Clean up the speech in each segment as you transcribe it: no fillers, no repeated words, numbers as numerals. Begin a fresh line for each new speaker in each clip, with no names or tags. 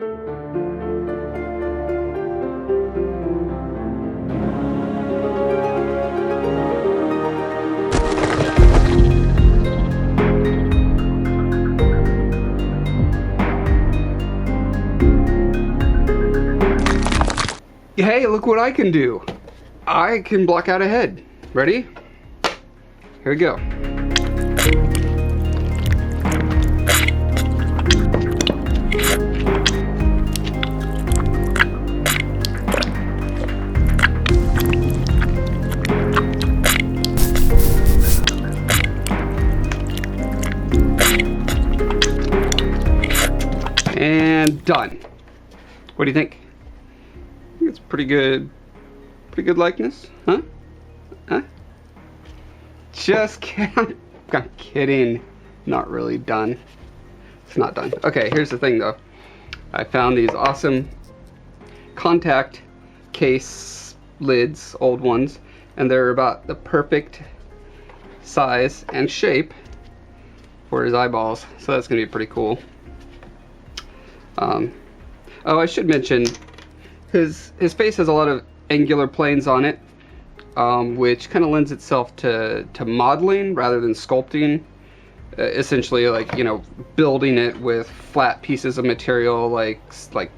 Hey, look what I can do. I can block out a head. Ready? Here we go. And done. What do you think? I think it's pretty good likeness, huh? Huh? Just kidding. I'm kidding. Not really done. It's not done. Okay, here's the thing though. I found these awesome contact case lids, old ones, and they're about the perfect size and shape for his eyeballs. So that's gonna be pretty cool. Oh, I should mention his face has a lot of angular planes on it, which kind of lends itself to modeling rather than sculpting. Essentially, like, you know, building it with flat pieces of material like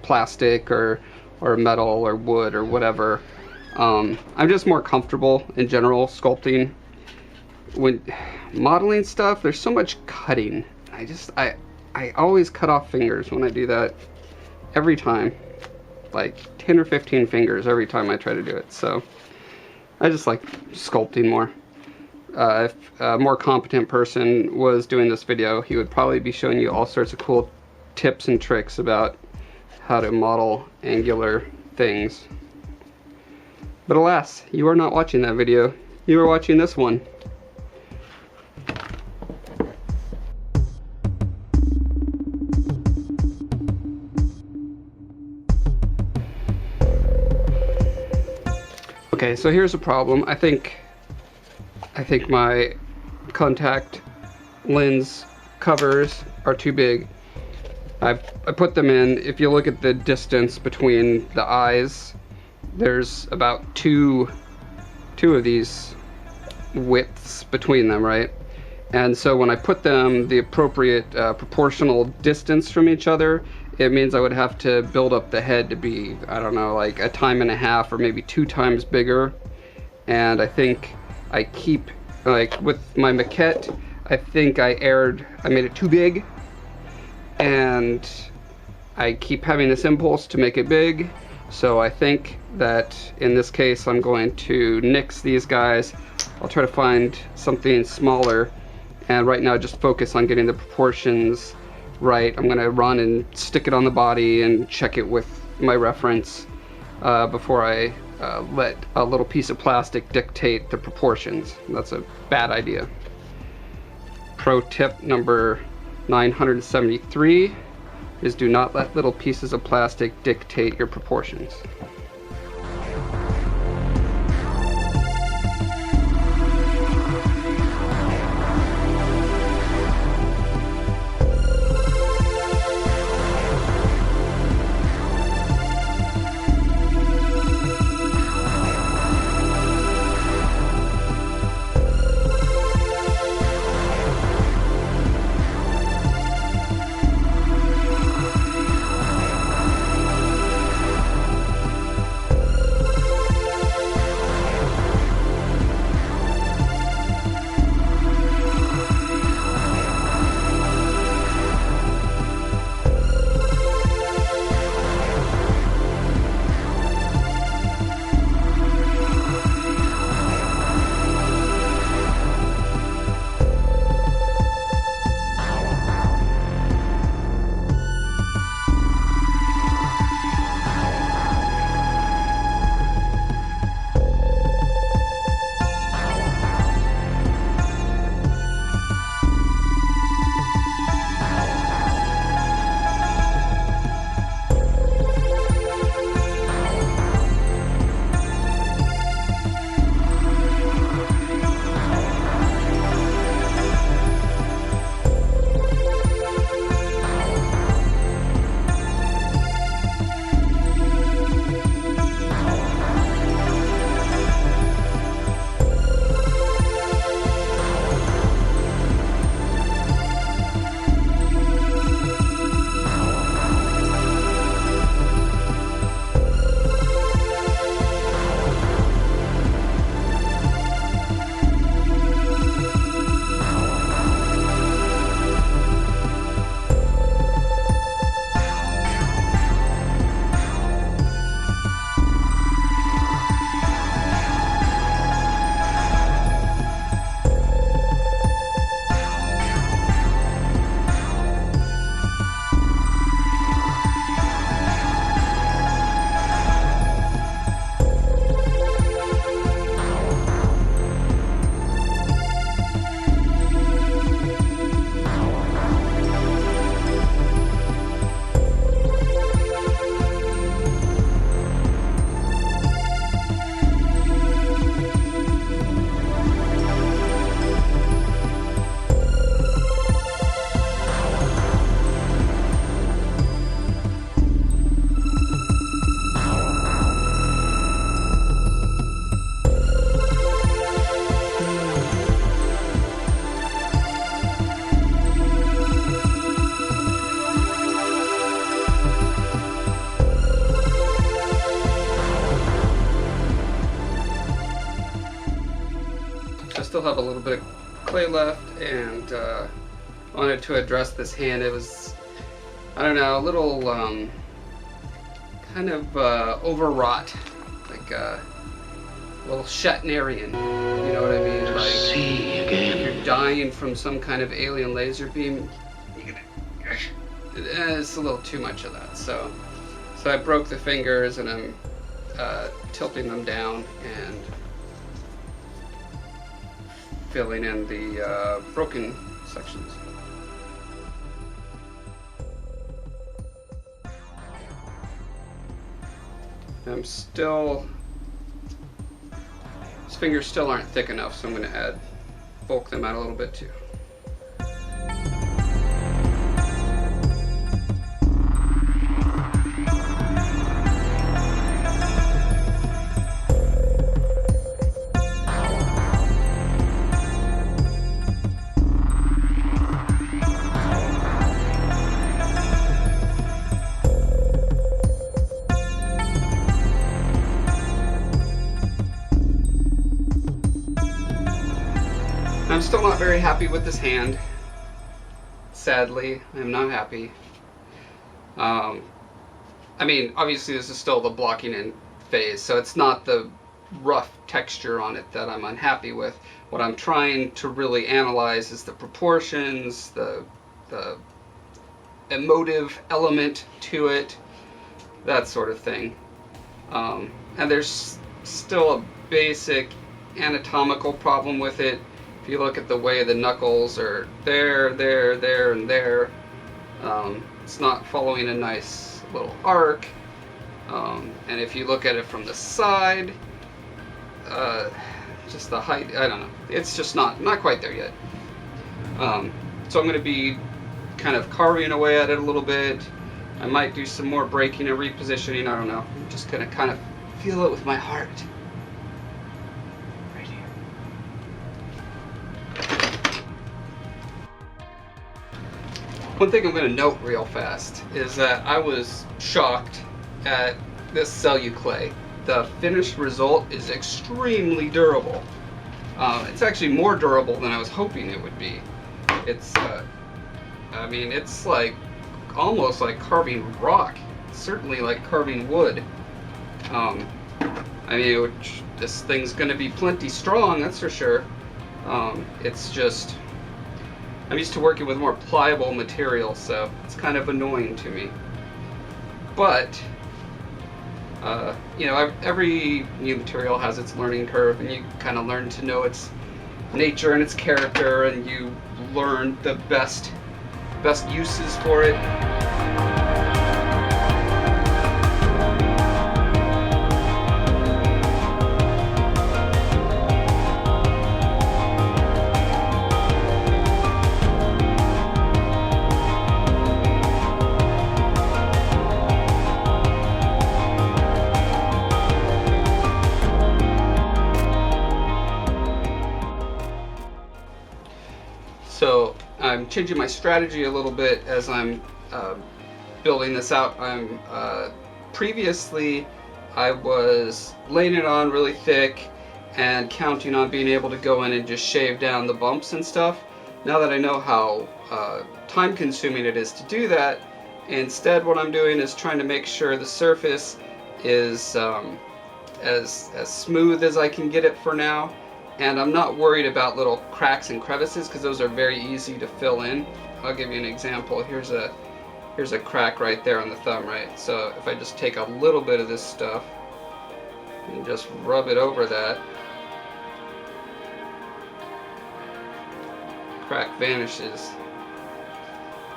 plastic or metal or wood or whatever. I'm just more comfortable in general sculpting. When modeling stuff, there's so much cutting. I always cut off fingers when I do that. Every time. Like 10 or 15 fingers every time I try to do it. So I just like sculpting more. If a more competent person was doing this video, he would probably be showing you all sorts of cool tips and tricks about how to model angular things. But alas, you are not watching that video. You are watching this one. Okay, so here's a problem. I think my contact lens covers are too big. I put them in. If you look at the distance between the eyes, there's about two of these widths between them, right? And so when I put them the appropriate proportional distance from each other, it means I would have to build up the head to be, I don't know, like 1.5 times or maybe 2 times bigger. And I think I keep, like with my maquette, I think I made it too big. And I keep having this impulse to make it big. So I think that in this case, I'm going to nix these guys. I'll try to find something smaller. And right now, just focus on getting the proportions right. I'm gonna run and stick it on the body and check it with my reference before I let a little piece of plastic dictate the proportions. That's a bad idea. Pro tip number 973 is do not let little pieces of plastic dictate your proportions. still have a little bit of clay left, and wanted to address this hand. It was, I don't know, a little kind of overwrought, like a little Shatnerian. You know what I mean? Like if you're dying from some kind of alien laser beam, it's a little too much of that. So I broke the fingers, and I'm tilting them down and filling in the broken sections. I'm still, his fingers still aren't thick enough, so I'm going to bulk them out a little bit too. I'm still not very happy with this hand. Sadly, I'm not happy. I mean, obviously this is still the blocking in phase, so it's not the rough texture on it that I'm unhappy with. What I'm trying to really analyze is the proportions, the emotive element to it, that sort of thing. And there's still a basic anatomical problem with it. If you look at the way the knuckles are there, and there, it's not following a nice little arc. And if you look at it from the side, just the height, I don't know. It's just not quite there yet. So I'm going to be kind of carving away at it a little bit. I might do some more breaking and repositioning, I don't know. I'm just going to kind of feel it with my heart. One thing I'm going to note real fast is that I was shocked at this Celluclay. The finished result is extremely durable. It's actually more durable than I was hoping it would be. It's, I mean, it's like almost like carving rock. It's certainly like carving wood. I mean, this thing's going to be plenty strong, that's for sure. It's just, I'm used to working with more pliable material, so it's kind of annoying to me. But, you know, every new material has its learning curve, and you kind of learn to know its nature and its character, and you learn the best uses for it. So I'm changing my strategy a little bit as I'm building this out. Previously I was laying it on really thick and counting on being able to go in and just shave down the bumps and stuff. Now that I know how time consuming it is to do that, instead what I'm doing is trying to make sure the surface is as smooth as I can get it for now. And I'm not worried about little cracks and crevices because those are very easy to fill in. I'll give you an example. Here's a crack right there on the thumb, right? So if I just take a little bit of this stuff and just rub it over that, crack vanishes.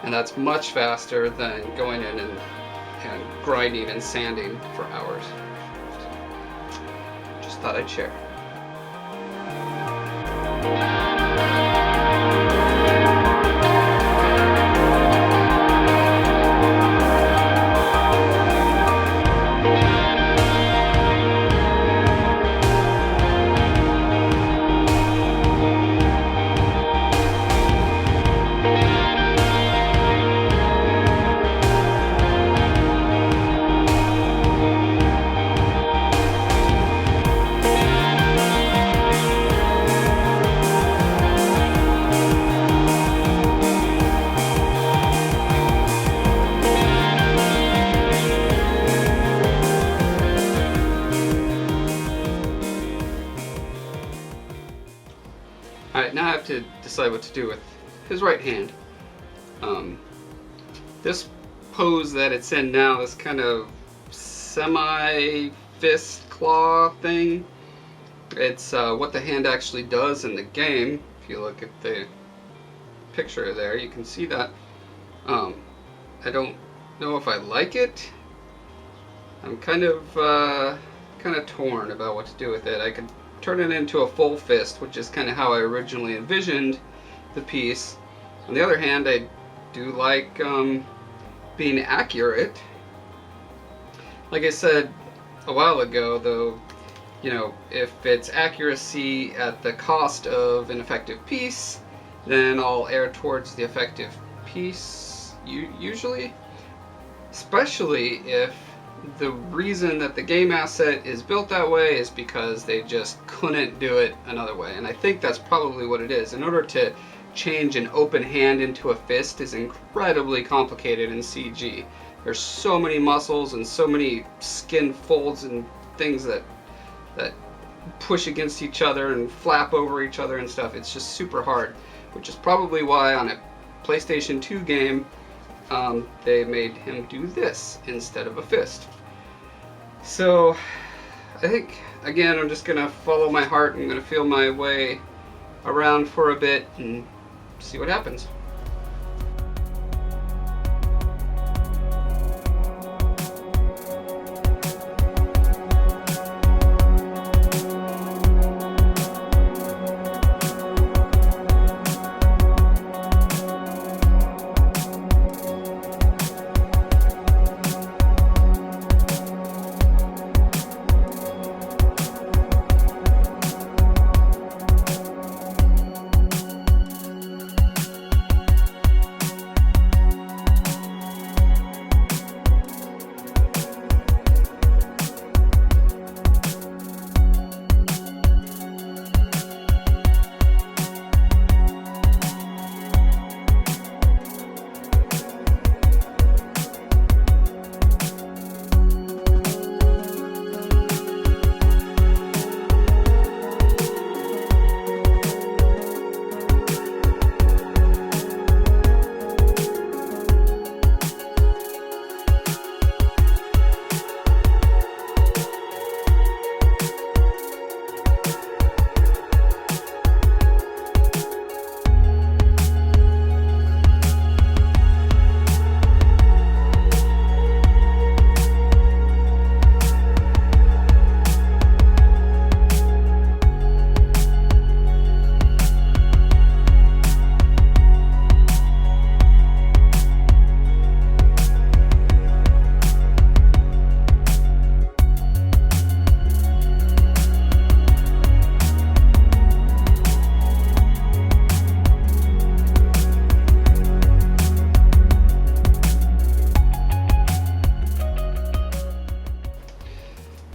And that's much faster than going in and grinding and sanding for hours. Just thought I'd share. have to decide what to do with his right hand. This pose that it's in now, this kind of semi-fist claw thing, it's what the hand actually does in the game. If you look at the picture there, you can see that. I don't know if I like it. I'm kind of torn about what to do with it. I could turn it into a full fist, which is kind of how I originally envisioned the piece. On the other hand, I do like being accurate. Like I said a while ago, though, you know, if it's accuracy at the cost of an effective piece, then I'll err towards the effective piece, usually. Especially if the reason that the game asset is built that way is because they just couldn't do it another way. And I think that's probably what it is. In order to change an open hand into a fist is incredibly complicated in CG. There's so many muscles and so many skin folds and things that push against each other and flap over each other and stuff. It's just super hard, which is probably why on a PlayStation 2 game they made him do this instead of a fist. So I think, again, I'm just gonna follow my heart. I'm gonna feel my way around for a bit and see what happens.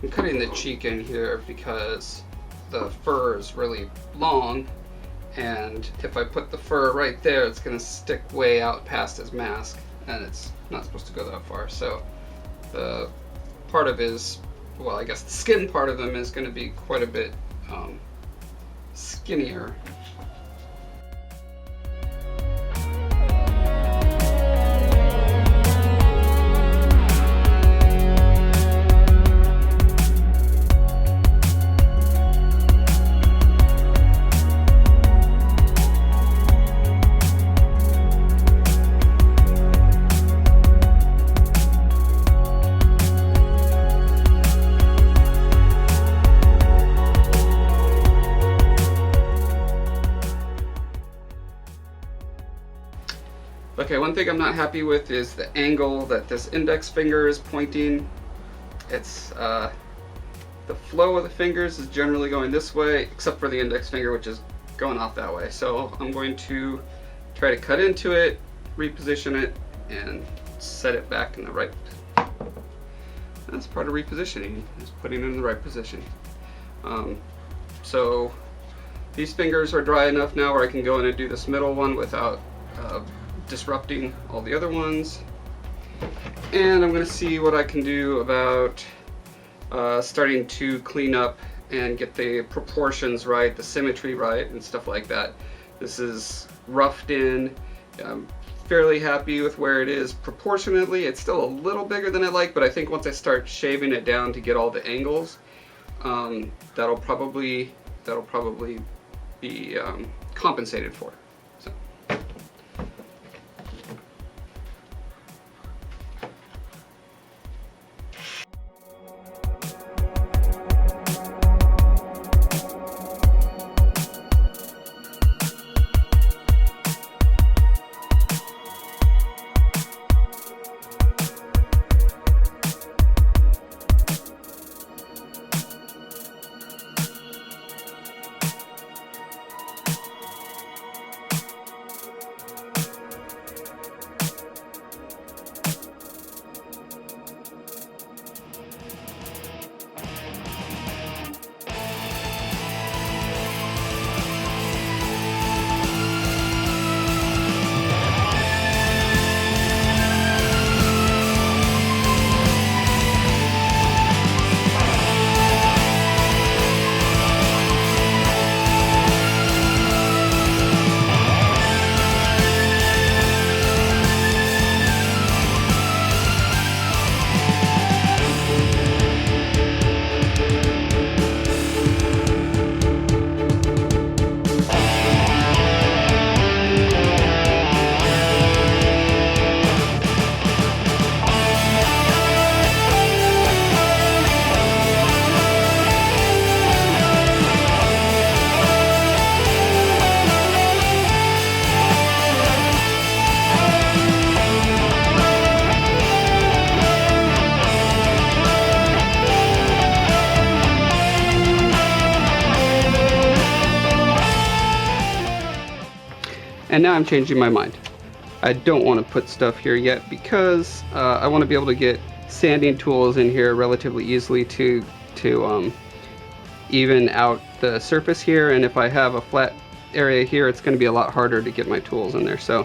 I'm cutting the cheek in here because the fur is really long, and if I put the fur right there, it's going to stick way out past his mask, and it's not supposed to go that far. So the part of his, well, I guess the skin part of him is going to be quite a bit skinnier. Okay, one thing I'm not happy with is the angle that this index finger is pointing. It's the flow of the fingers is generally going this way, except for the index finger, which is going off that way. So I'm going to try to cut into it, reposition it, and set it back in the right. That's part of repositioning, is putting it in the right position. So these fingers are dry enough now where I can go in and do this middle one without disrupting all the other ones. And I'm going to see what I can do about starting to clean up and get the proportions right, the symmetry right, and stuff like that. This is roughed in. I'm fairly happy with where it is proportionately. It's still a little bigger than I like, but I think once I start shaving it down to get all the angles, that'll probably be compensated for. So. And now I'm changing my mind. I don't want to put stuff here yet because I want to be able to get sanding tools in here relatively easily to even out the surface here, and if I have a flat area here, it's going to be a lot harder to get my tools in there, so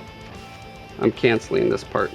I'm canceling this part.